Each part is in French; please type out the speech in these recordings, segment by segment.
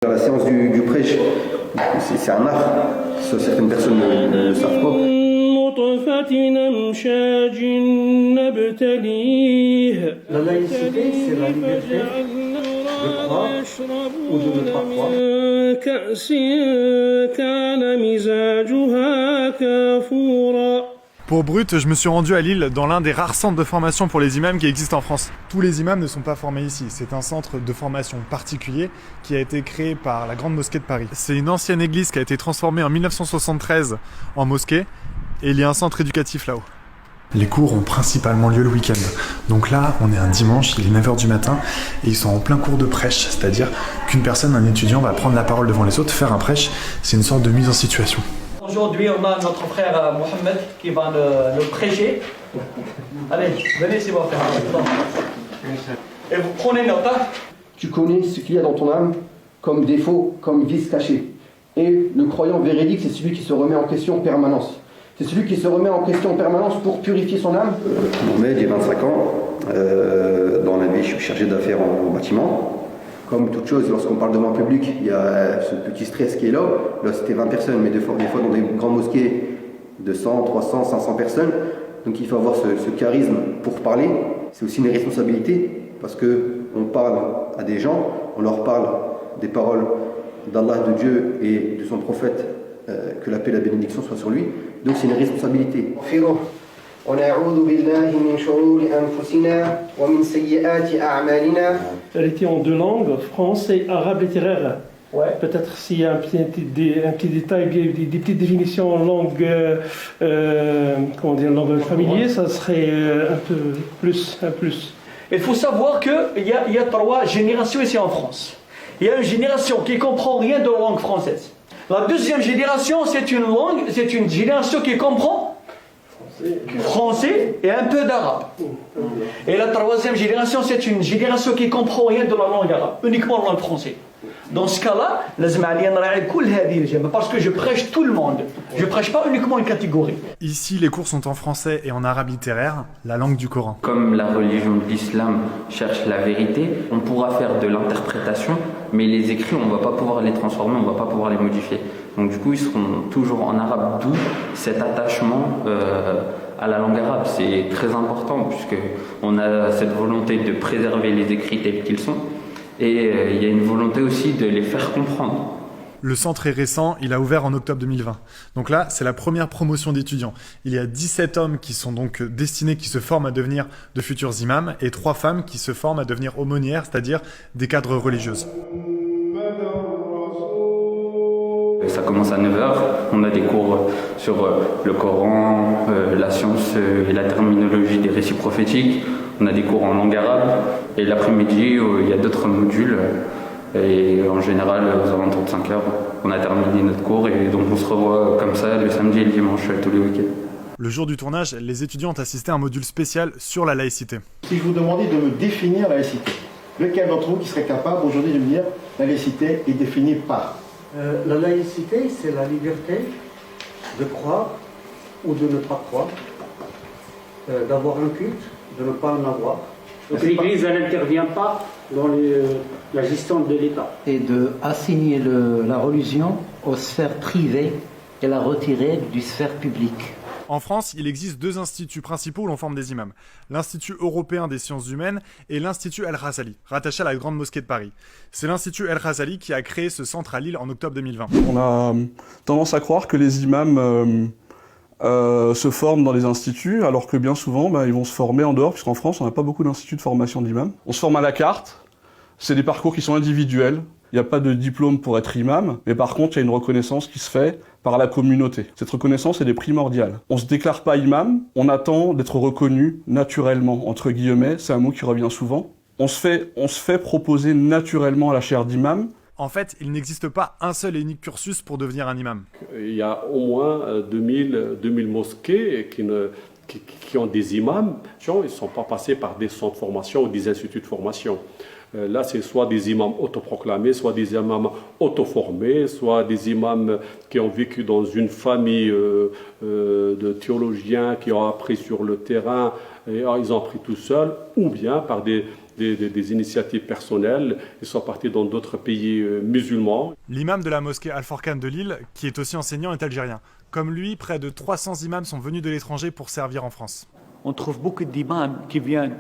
La séance du prêche, c'est un art, certaines personnes ne le savent pas. La laïcité, c'est la liberté de croire ou de ne pas croire. Pour Brut, je me suis rendu à Lille, dans l'un des rares centres de formation pour les imams qui existent en France. Tous les imams ne sont pas formés ici. C'est un centre de formation particulier qui a été créé par la Grande Mosquée de Paris. C'est une ancienne église qui a été transformée en 1973 en mosquée et il y a un centre éducatif là-haut. Les cours ont principalement lieu le week-end. Donc là, on est un dimanche, il est 9h du matin et ils sont en plein cours de prêche. C'est-à-dire qu'une personne, un étudiant, va prendre la parole devant les autres, faire un prêche. C'est une sorte de mise en situation. Aujourd'hui, on a notre frère Mohamed qui va nous prêcher. Allez, venez s'il va faire. Et vous prenez note. Tu connais ce qu'il y a dans ton âme comme défaut, comme vice caché. Et le croyant véridique, c'est celui qui se remet en question en permanence. C'est celui qui se remet en question en permanence pour purifier son âme. Mohamed, j'ai 25 ans. Dans la vie, je suis chargé d'affaires en bâtiment. Comme toute chose, lorsqu'on parle devant un public, il y a ce petit stress qui est là. Là, c'était 20 personnes, mais des fois dans des grandes mosquées, 200, 300, 500 personnes. Donc il faut avoir ce charisme pour parler. C'est aussi une responsabilité, parce qu'on parle à des gens, on leur parle des paroles d'Allah, de Dieu et de son prophète, que la paix et la bénédiction soient sur lui. Donc c'est une responsabilité. Elle était en deux langues, français et arabe littéraire. Ouais. Peut-être s'il y a un petit détail, des petites définitions en langue, langue familière, ça serait un peu plus. Il faut savoir qu'il y a 3 générations ici en France. Il y a une génération qui ne comprend rien de la langue française. La deuxième génération, c'est une génération qui comprend français et un peu d'arabe. Et la troisième génération, c'est une génération qui ne comprend rien de la langue arabe, uniquement la langue française. Dans ce cas-là, parce que je prêche tout le monde. Je ne prêche pas uniquement une catégorie. Ici, les cours sont en français et en arabe littéraire, la langue du Coran. Comme la religion de l'islam cherche la vérité, on pourra faire de l'interprétation, mais les écrits, on ne va pas pouvoir les transformer, on ne va pas pouvoir les modifier. Donc du coup, ils seront toujours en arabe, d'où cet attachement à la langue arabe. C'est très important, puisqu'on a cette volonté de préserver les écrits tels qu'ils sont, et il y a une volonté aussi de les faire comprendre. Le centre est récent, il a ouvert en octobre 2020. Donc là, c'est la première promotion d'étudiants. Il y a 17 hommes qui sont donc destinés, qui se forment à devenir de futurs imams, et 3 femmes qui se forment à devenir aumônières, c'est-à-dire des cadres religieuses. Ça commence à 9h, on a des cours sur le Coran, la science et la terminologie des récits prophétiques. On a des cours en langue arabe, et l'après-midi, il y a d'autres modules. Et en général, aux alentours de 5h, on a terminé notre cours et donc on se revoit comme ça le samedi et le dimanche tous les week-ends. Le jour du tournage, les étudiants ont assisté à un module spécial sur la laïcité. Si je vous demandais de me définir la laïcité, lequel d'entre vous qui serait capable aujourd'hui de me dire la laïcité est définie par La laïcité, c'est la liberté de croire ou de ne pas croire, d'avoir un culte, de ne pas en avoir. Donc l'Église, elle n'intervient pas dans la gestion de l'État. Et d'assigner la religion aux sphères privées et la retirer du sphère publique. En France, il existe 2 instituts principaux où l'on forme des imams. L'Institut européen des sciences humaines et l'Institut El-Ghazali, rattaché à la Grande Mosquée de Paris. C'est l'Institut El-Ghazali qui a créé ce centre à Lille en octobre 2020. On a tendance à croire que les imams se forment dans les instituts, alors que bien souvent, ils vont se former en dehors, puisqu'en France, on n'a pas beaucoup d'instituts de formation d'imams. On se forme à la carte, c'est des parcours qui sont individuels. Il n'y a pas de diplôme pour être imam, mais par contre, il y a une reconnaissance qui se fait par la communauté. Cette reconnaissance, elle est primordiale. On ne se déclare pas imam, on attend d'être reconnu naturellement, entre guillemets, c'est un mot qui revient souvent. On se fait proposer naturellement à la chaire d'imam. En fait, il n'existe pas un seul et unique cursus pour devenir un imam. Il y a au moins 2000 mosquées qui ont des imams. Ils ne sont pas passés par des centres de formation ou des instituts de formation. Là, c'est soit des imams autoproclamés, soit des imams autoformés, soit des imams qui ont vécu dans une famille de théologiens qui ont appris sur le terrain et ils ont appris tout seuls, ou bien par des des initiatives personnelles. Ils sont partis dans d'autres pays musulmans. L'imam de la mosquée Al-Forkan de Lille, qui est aussi enseignant, est algérien. Comme lui, près de 300 imams sont venus de l'étranger pour servir en France. On trouve beaucoup d'imams qui viennent,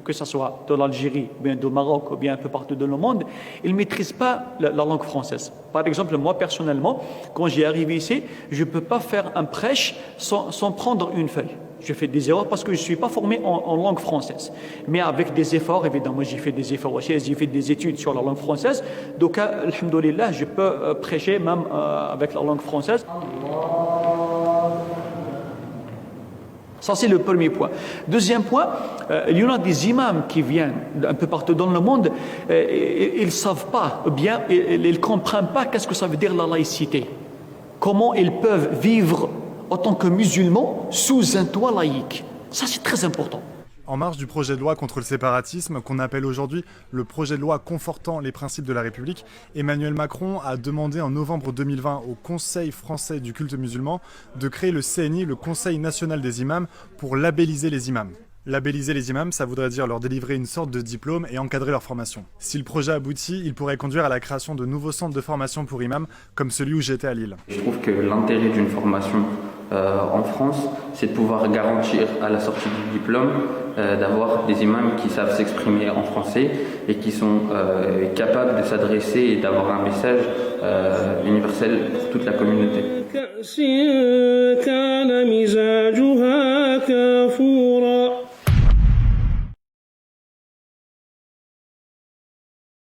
que ce soit de l'Algérie, bien du Maroc, ou bien un peu partout dans le monde, ils ne maîtrisent pas la langue française. Par exemple, moi personnellement, quand j'ai arrivé ici, je ne peux pas faire un prêche sans prendre une feuille. Je fais des erreurs parce que je ne suis pas formé en langue française. Mais avec des efforts, évidemment, j'ai fait des efforts aussi, j'ai fait des études sur la langue française. Donc, alhamdoulilah, je peux prêcher même avec la langue française. Ça, c'est le premier point. Deuxième point, il y en a des imams qui viennent un peu partout dans le monde, ils ne savent pas, ou bien ils ne comprennent pas qu'est-ce que ça veut dire la laïcité. Comment ils peuvent vivre en tant que musulmans sous un toit laïque. Ça, c'est très important. En marge du projet de loi contre le séparatisme, qu'on appelle aujourd'hui le projet de loi confortant les principes de la République, Emmanuel Macron a demandé en novembre 2020 au Conseil français du culte musulman de créer le CNI, le Conseil national des imams, pour labelliser les imams. Labelliser les imams, ça voudrait dire leur délivrer une sorte de diplôme et encadrer leur formation. Si le projet aboutit, il pourrait conduire à la création de nouveaux centres de formation pour imams, comme celui où j'étais à Lille. Je trouve que l'intérêt d'une formation en France, c'est de pouvoir garantir à la sortie du diplôme d'avoir des imams qui savent s'exprimer en français et qui sont capables de s'adresser et d'avoir un message universel pour toute la communauté.